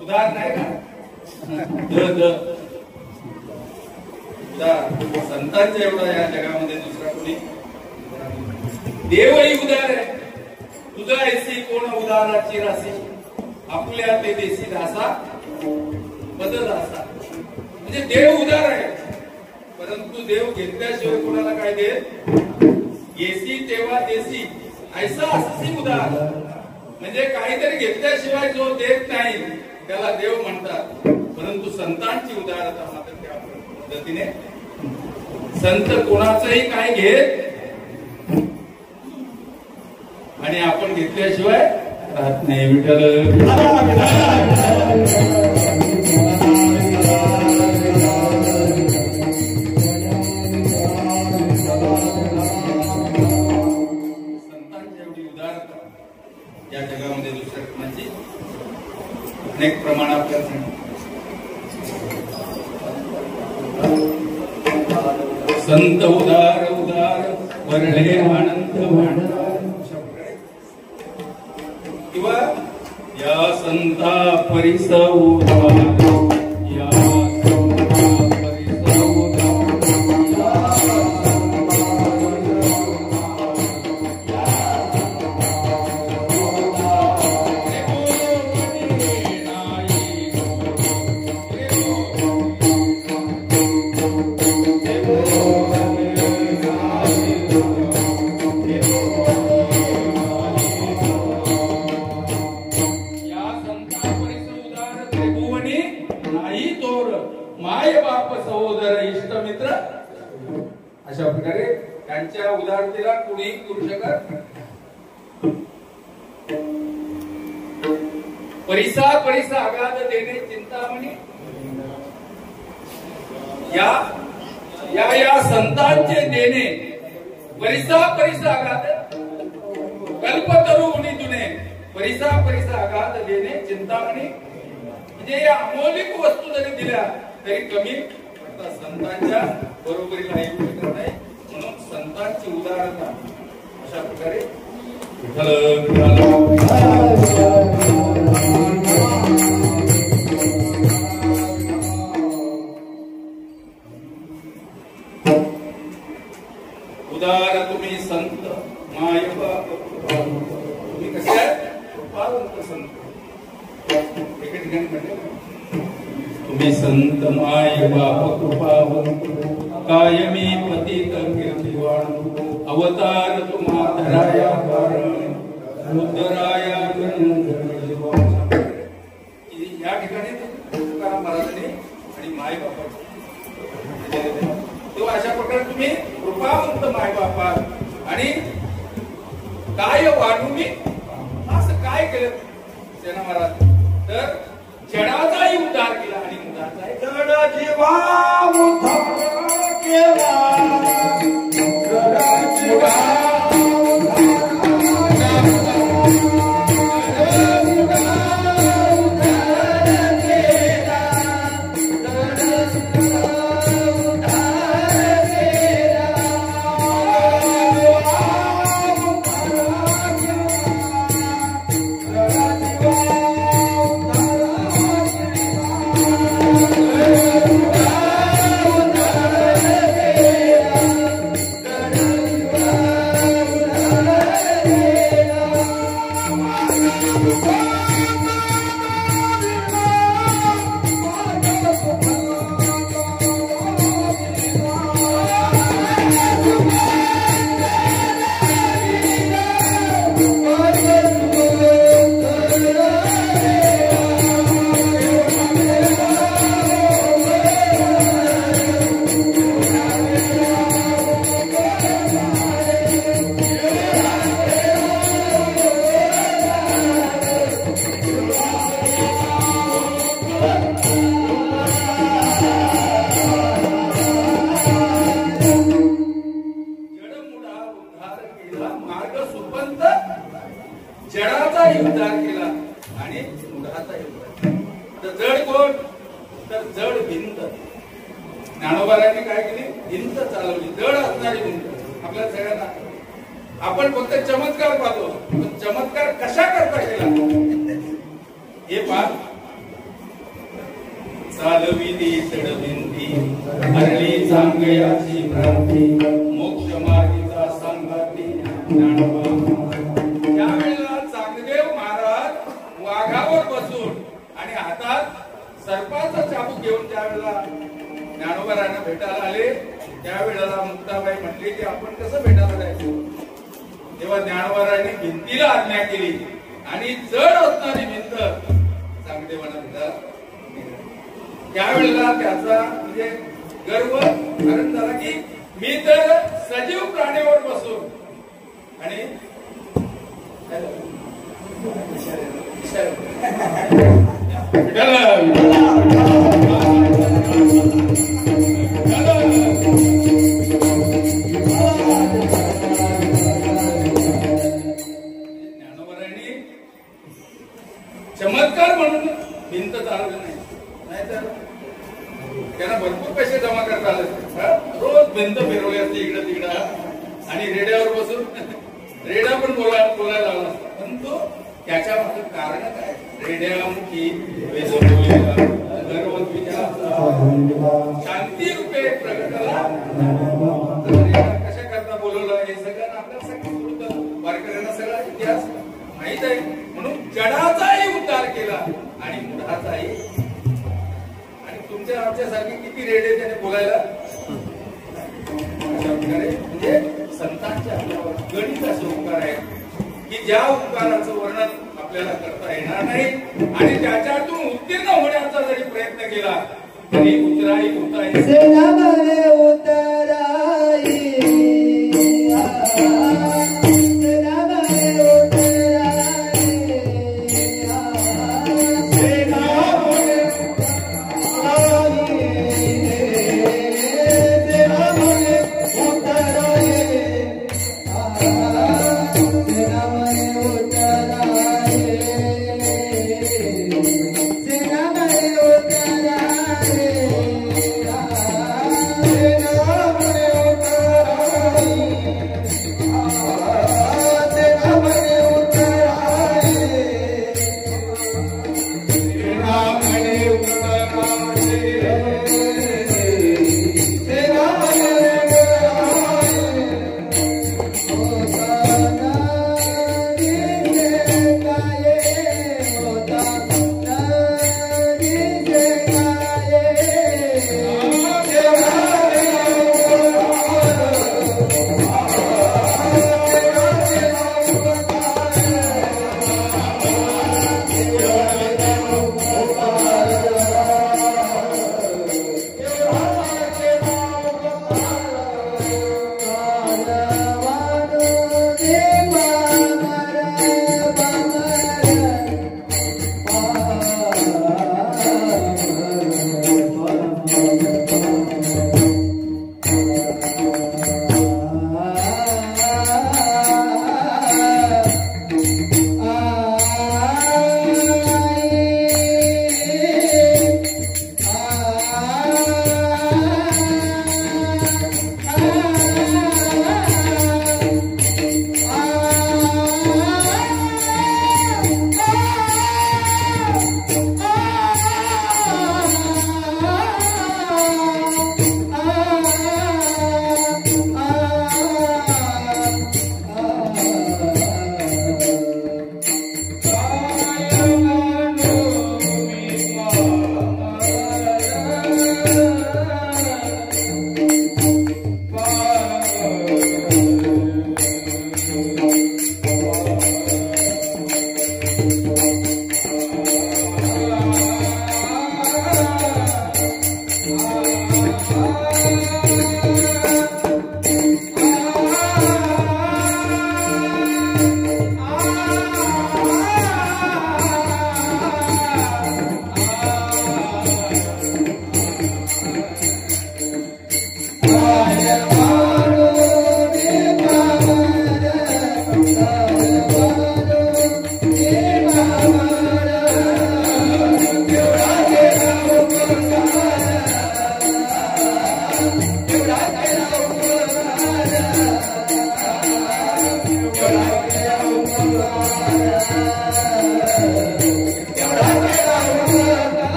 उदार नाही का संतांच्या एवढा या जगामध्ये दुसरा कोणी देवही उदार आहे. तुझा ऐसी कोण उदाराची राशी आपल्या ते देशी दासा बदल असा. म्हणजे देव उदार आहे परंतु देव घेतल्याशिवाय कोणाला काय दे येसी तेव्हा देशी ऐसा अससी उदार. म्हणजे काहीतरी घेतल्याशिवाय जो देत नाही त्याला देव म्हणतात. परंतु संतांची उदारता मात्र त्या पद्धतीने संत कोणाचंही काय घेत आणि आपण घेतल्याशिवाय राहत नाही. विठ्ठल संतांची एवढी उदारता या जगामध्ये दुसऱ्या कोणाची अनेक प्रमाण आपल्याला संत उदार उदार वरळे आनंद भांडार किंवा या संता परिस उदार या माय बाप सहोदर इष्ट मित्र अशा प्रकारे त्यांच्या उदारतेला कुणीही करू शकत. परिसा परिसा आघात देणे चिंतामणी या या या संतांचे देणे परिसा परिसा आघात कल्पतरू उनी जुने परिसा परिसा आघात देणे चिंतामणी. म्हणजे या अमौलिक वस्तू जरी दिल्या तरी कमी संतांच्या बरोबरीला येऊ शकत नाही. म्हणून संतांची उदारता अशा प्रकारे उदार तुम्ही संत माय बाप तुम्ही कसे आहेत संत एके ठिकाणी म्हणले तुम्ही संत माय बाप कृपावंत कायमी पतित कीर्तिवान अवतार तुम्हा धराया कारण रुद्राया या ठिकाणी तुकाराम महाराजांनी आणि माय बाप तो अशा प्रकारे तुम्ही कृपावंत माय बापात आणि काय वाढू मी असं काय केलं सेना महाराज तर जडाचाही उद्धार केला आणि मुलाचाही जड जीवा उद्धार केला मुलाचाही उद्धार. तर जड कोण तर जड भिंत. ज्ञानोबारांनी काय केली भिंत चालवली जड असणारी भिंत आपल्या सगळ्यांना. आपण फक्त चमत्कार पाहतो पण चमत्कार कशा करता केला हे पाह. चालविली तडभिंती हरली चांगयाची भ्रांती मोक्ष मार्गीचा सांगाती ज्ञानोबा. त्यावेळेला चांगदेव महाराज वाघावर बसून आणि हातात सर्पाचा चाबूक घेऊन ज्यावेळेला ज्ञानोबारांना भेटायला आले त्यावेळेला मुक्ताबाई म्हटली की आपण कसं भेटायला जायचं. तेव्हा ज्ञानोबारांनी भिंतीला आज्ञा केली आणि जड असणारी भिंत चांगदेवांना भेटायला. त्यावेळेला त्याचा म्हणजे गर्व कारण झाला की मी तर सजीव प्राण्यावर बसून आणि ज्ञानोबारांनी चमत्कार म्हणून भिंत चालवली नाही. नाहीतर त्यांना भरपूर पैसे जमा करता आले. रोज भिंत फिरवली असते इकडं तिकडं आणि रेड्यावर बसून रेड्या पण बोलायला लागला असता. परंतु त्याच्या मागे कारण काय रेड्यामुखी शांती रूपे प्रगटाला कशा करता बोलवलं हे सगळ्यांना आपल्याला सांगितलं. वारकऱ्यांना सगळा इतिहास माहित आहे. म्हणून जडाचाही उद्धार केला आणि मुढाचाही. आणि तुमच्या आमच्यासारखे किती रेडे त्याने बोलायला अशा प्रकारे म्हणजे संतांचे आपल्यावर गणित असे उपकार आहेत की ज्या उपकाराचं वर्णन आपल्याला करता येणार नाही आणि त्याच्यातून उत्तीर्ण होण्याचा जरी प्रयत्न केला तरी उतराई उतराई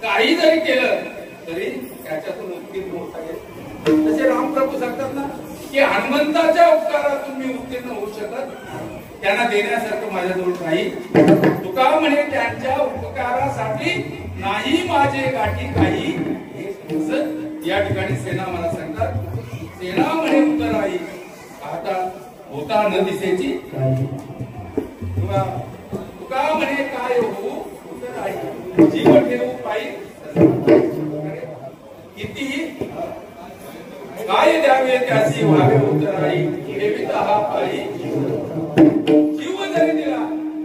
काही जरी केलं तरी त्याच्यातून उत्तीर्ण होता येईल. तसे रामप्रभू सांगतात ना की हनुमंताच्या उपकारातून मी उत्तीर्ण होऊ शकत, त्यांना देण्यासारखं माझ्याजवळ नाही. तुका म्हणे त्यांच्या उपकारासाठी नाही माझे गाठी काही. या ठिकाणी सेना मला सांगतात, सेना म्हणे उत्तर आई आता होता न दिसेची. तुका म्हणे काय होऊ उत्तर आई जीव ठेवू पायी. किती काय द्यावे त्याची व्हावे उत्तर आई ठेवित हा पायी. जीव जरी दिला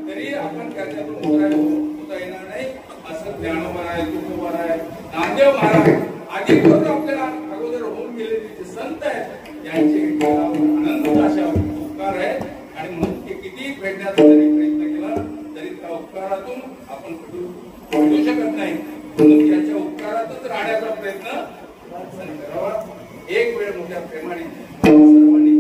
तरी आपण त्याच्यातून होता येणार नाही. असं ज्ञानोबा आहे, तुकोबा आहे, नामदेव महाराज आधी करून आपल्याला अगोदर होऊन गेलेले जे संत आहेत यांचे अनंत अशा उपकार आहेत. आणि म्हणून ते किती भेटण्याचा जरी प्रयत्न केला तरी त्या उपकारातून आपण भेटू शकत नाही. म्हणून त्यांच्या उपकारातच राहण्याचा प्रयत्न करावा. एक वेळ मोठ्या प्रेमाने सर्वांनी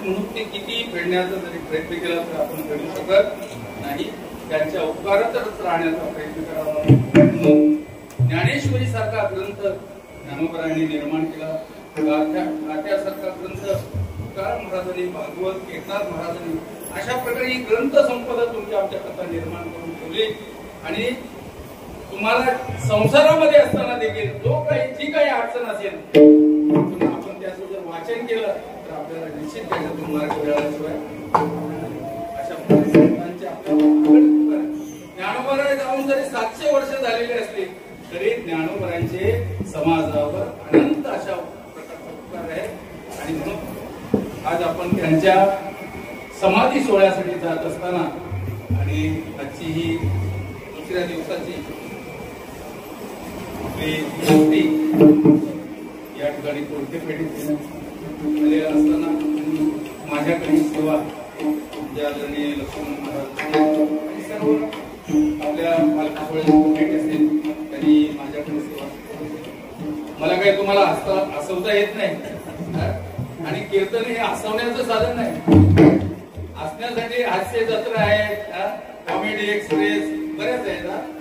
म्हणून ते किती फेडण्याचा जरी प्रयत्न केला तर आपण करू शकत नाही. त्यांच्या उपकारातच राहण्याचा प्रयत्न करावा. ज्ञानेश्वरी सारखा ग्रंथ ज्ञानोबरायांनी निर्माण केला. गाथ्यासारखा ग्रंथ तुकाराम महाराजांनी, भागवत एकनाथ महाराजांनी अशा प्रकारे ही ग्रंथ संपदा तुमच्या आमच्याकरता निर्माण करून ठेवली. आणि तुम्हाला संसारामध्ये असताना देखील जी काही अडचण असेल आपण त्याचं जर वाचन केलं तर आपल्याला निश्चित त्याच्यातून मार्ग मिळाल्याशिवाय अशा संतांच्या आपल्याला ज्ञानोबराय जाऊन जरी 700 वर्ष झालेले असले तरी ज्ञानोबरायांचे समाजावर अनंत अशा प्रकारचे उपकार आहेत. आणि म्हणून आज आपण त्यांच्या समाधी सोहळ्यासाठी जात असताना आणि आजची ही दुसऱ्या दिवसाची या ठिकाणी कोणते पेढीत आलेला असताना माझ्याकडे सेवा ज्या आदरणीय लक्ष्मण महाराज आणि सर्व आपल्या पालखी सोहळ्याचे भेट असतील त्यांनी माझ्याकडे सेवा. मला काही तुम्हाला हसवता येत नाही आणि कीर्तन हे हसवण्याचं साधन नाही. हसण्यासाठी हास्य जत्रा आहे, कॉमेडी एक्सप्रेस बऱ्याच आहेत.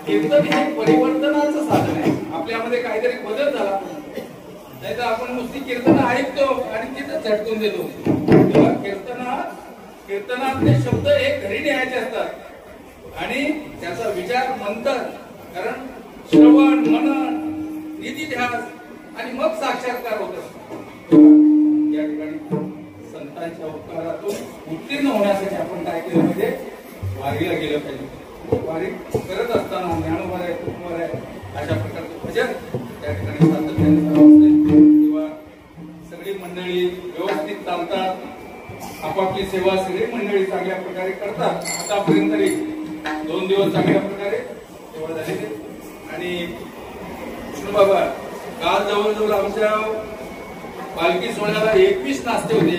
कीर्तन हे परिवर्तनाचं साधन आहे. आपल्यामध्ये काहीतरी बदल झाला नाही तर आपण नुसती कीर्तन ऐकतो आणि तिथं झटकून देतो. तेव्हा कीर्तनातले शब्द हे घरी न्यायचे असतात आणि त्याचा विचार मंथन, कारण श्रवण मनन निधिध्यास आणि मग साक्षात्कार होत असतो. या ठिकाणी संतांच्या उपकारातून उत्तीर्ण होण्यासाठी आपण काय केलं पाहिजे, वारीला गेलं पाहिजे. वारी करत असताना ज्ञानोबा आहे, तुकोबा आहे अशा प्रकारचं भजन त्या ठिकाणी सातत्याने करावं. आपापली सेवा सगळी मंडळी चांगल्या प्रकारे करतात. आतापर्यंत तरी 2 दिवस चांगल्या प्रकारे सेवा झालेली. आणि विष्णू बाबा काल जवळजवळ आमच्या पालखी सोहळ्याला 21 नाश्ते होते.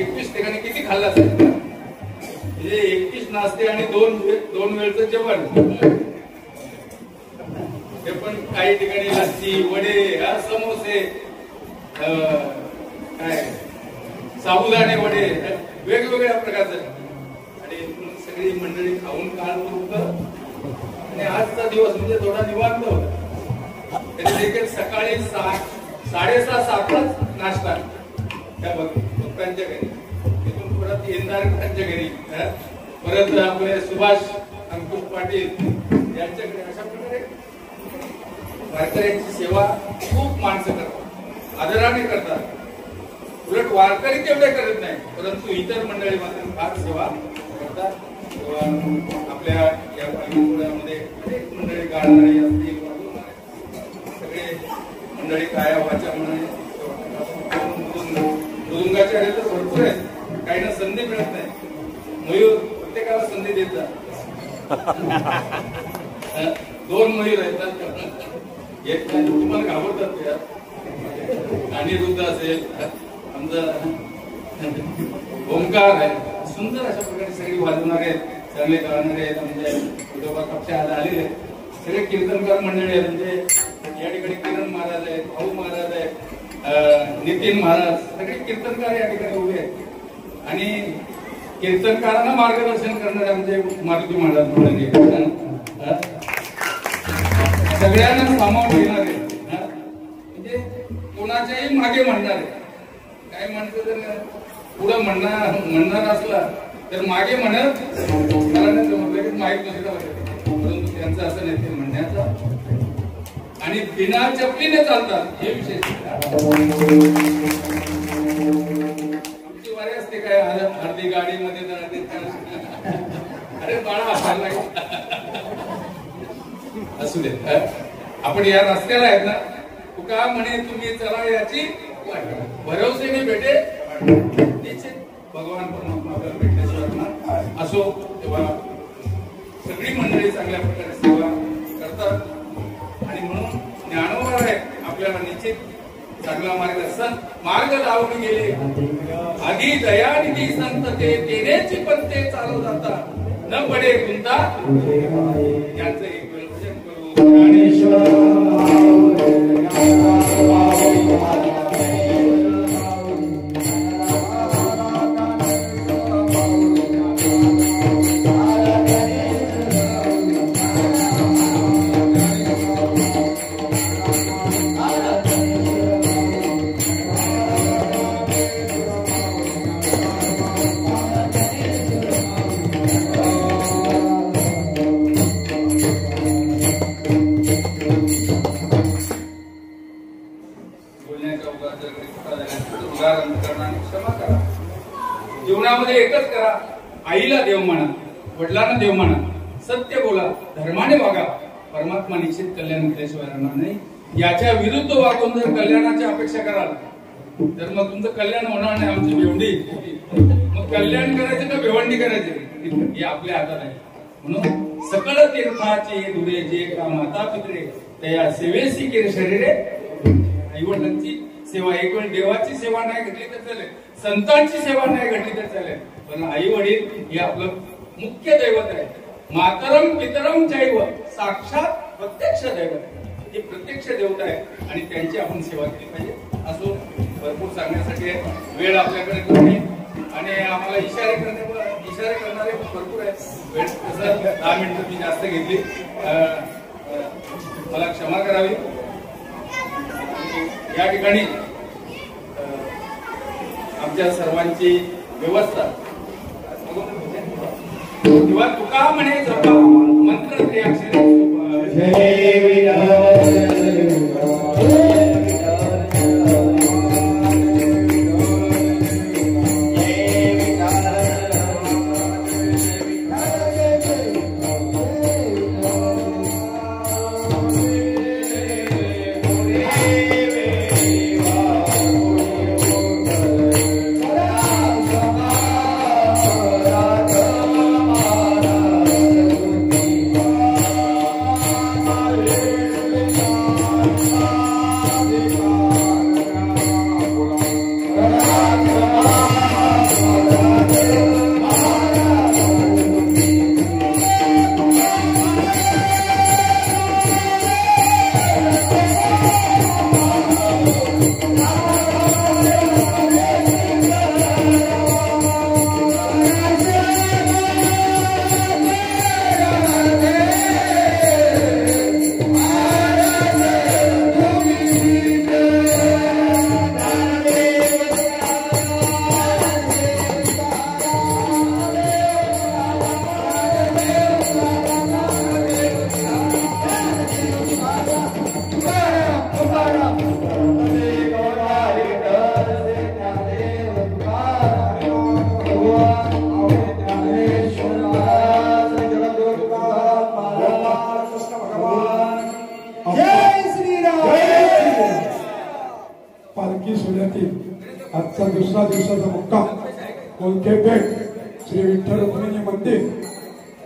21 ठिकाणी किती खाल्ला असेल म्हणजे 21 नाश्ते आणि 2 वेळचं जेवण. ते पण काही ठिकाणी लस्सी, वडे, समोसे, काय साबुदाणे वडे, वेगवेगळ्या प्रकारचं. आणि सगळी मंडळी खाऊन काल होतं. आणि आजचा दिवस म्हणजे थोडा निवांत होता. तरी देखील सकाळी 6:30-7लाच नाश्ता त्या भक्तांच्या घरी, तिथून परत येंदारकरांच्या घरी, परत आपले सुभाष अंकुश पाटील यांच्याकडे. अशा प्रकारे वारकऱ्यांची सेवा खूप माणसं करतात, आदराने करतात. उलट वारकरी तेवढे करत नाही, परंतु इतर मंडळी मात्र फार सेवा करतात. आपल्या या पालखी सोहळ्यामध्ये अनेक मंडळी गाणारे असतील, सगळे मंडळी काया वाचा म्हणाले, मृदुंगाच्या हे तर भरपूर आहेत. काहींना संधी मिळत नाही. मयूर प्रत्येकाला संधी देतात. 2 मयूर आहेत येत नाही, तुम्हाला घाबरतात. अनिरुद्ध असेल, आमचा ओंकार आहे, सुंदर अशा प्रकारे सगळी वाजवणारे आहेत, चांगले गाणारे आहेत. म्हणजे विठोबा कक्षाला आलेले आहेत सगळे कीर्तनकार मंडळी आहेत. म्हणजे या ठिकाणी किरण महाराज आहेत, भाऊ महाराज आहेत, नितीन महाराज, सगळे कीर्तनकार या ठिकाणी उभे आहेत. आणि कीर्तनकारांना मार्गदर्शन करणारे आमचे मारुती महाराज म्हणून सगळ्यांना सामावून घेणारे, म्हणजे कोणाच्याही मागे म्हणणारे. काय म्हणतो तर पुढं म्हणणार असला तर मागे म्हणत लगेच माहीत नसतं, परंतु त्यांचं असं नाही ते म्हणण्याचा. आणि बिना चपलीने चालतात हे विशेष. आमची वारी असते काय अर्धी गाडीमध्ये अरे बाळा असू दे. आपण या रस्त्याला आहेत ना, तुका म्हणे तुम्ही चला याची भरवसेने भेटे निश्चित भगवान परमात्मा आपल्याला भेटल्याशिवाय असो. तेव्हा सगळी मंडळी चांगल्या प्रकारे सेवा करतात. आणि म्हणून ज्ञानोबा आहे आपल्याला निश्चित चांगला मार्ग लावून गेले. आधी दयानिधी संत ते तेनेची पंथे चालू जातात, न पडे गुंता यांचं एक वेळ भजन करू. जीवनामध्ये एकच करा, आईला देव माना, वडिलांना देव माना, सत्य बोला, धर्माने वागा, परमात्मा निश्चित कल्याण केल्याशिवाय राहणार नाही. याच्या विरुद्ध वागून जर कल्याणाची अपेक्षा कराल तर मग तुमचं कल्याण होणार नाही. आमची भेवंडी मग कल्याण करायचं का भेवंडी करायची हे आपल्या हातात आहे. म्हणून सकळ तीर्थाचे दुरे जे का माता पित्रे त्या सेवेसी केले शरीरे. आई वडिलांची सेवा, एक वेळ देवाची सेवा नाही घडली तर चालेल, संतांची सेवा नाही घडली तर चालेल, पण आई वडील हे आपलं मुख्य दैवत आहे. मातरम पितरम जैव साक्षात प्रत्यक्ष दैवत आहे, हे प्रत्यक्ष देवता आहे आणि त्यांची आपण सेवा केली पाहिजे. असो भरपूर सांगण्यासाठी वेळ आपल्याकडे कमी आणि आम्हाला इशारे करणारे भरपूर आहेत. वेळ कसं 10 मिनिटं मी जास्त घेतली, मला क्षमा करावी. या ठिकाणी आमच्या सर्वांची व्यवस्था किंवा तुका म्हणे जपा मंत्र ते अक्षरे पालखी सोहळ्यातील आजचा दुसरा दिवसाचा मुक्काम कोलकेपेठ श्री विठ्ठल रुक्मिणी मंदिर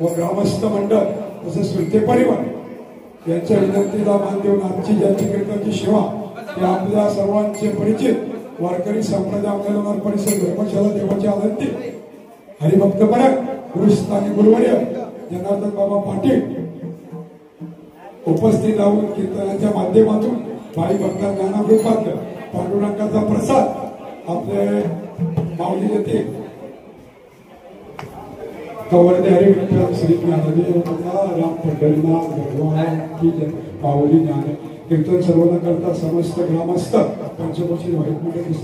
व ग्रामस्थ मंडळ तसेच सुरते परिवार यांच्या विनंतीला मान देऊन आजची ज्यांची कीर्तनाची सेवा ते आपल्या सर्वांचे परिचित वारकरी संप्रदाय अंगणवार परिसर धर्मशाला देवाची आनंदी हरिभक्त परक गुरुस्थानी गुरुवर्य जनार्दन बाबा पाटील उपस्थित राहून कीर्तनाच्या माध्यमातून भाई भक्ता ज्ञानामृतातलं पांडुरंगाचा प्रसाद आपले माऊली देते कवरदे हरी विठ्ठल श्री ज्ञानदेव राम पंढरीनाथ भगवान की जय माऊली ज्ञान कीर्तन सर्वांना करता समस्त ग्रामस्थ पंचकोशी वाईट मंडळी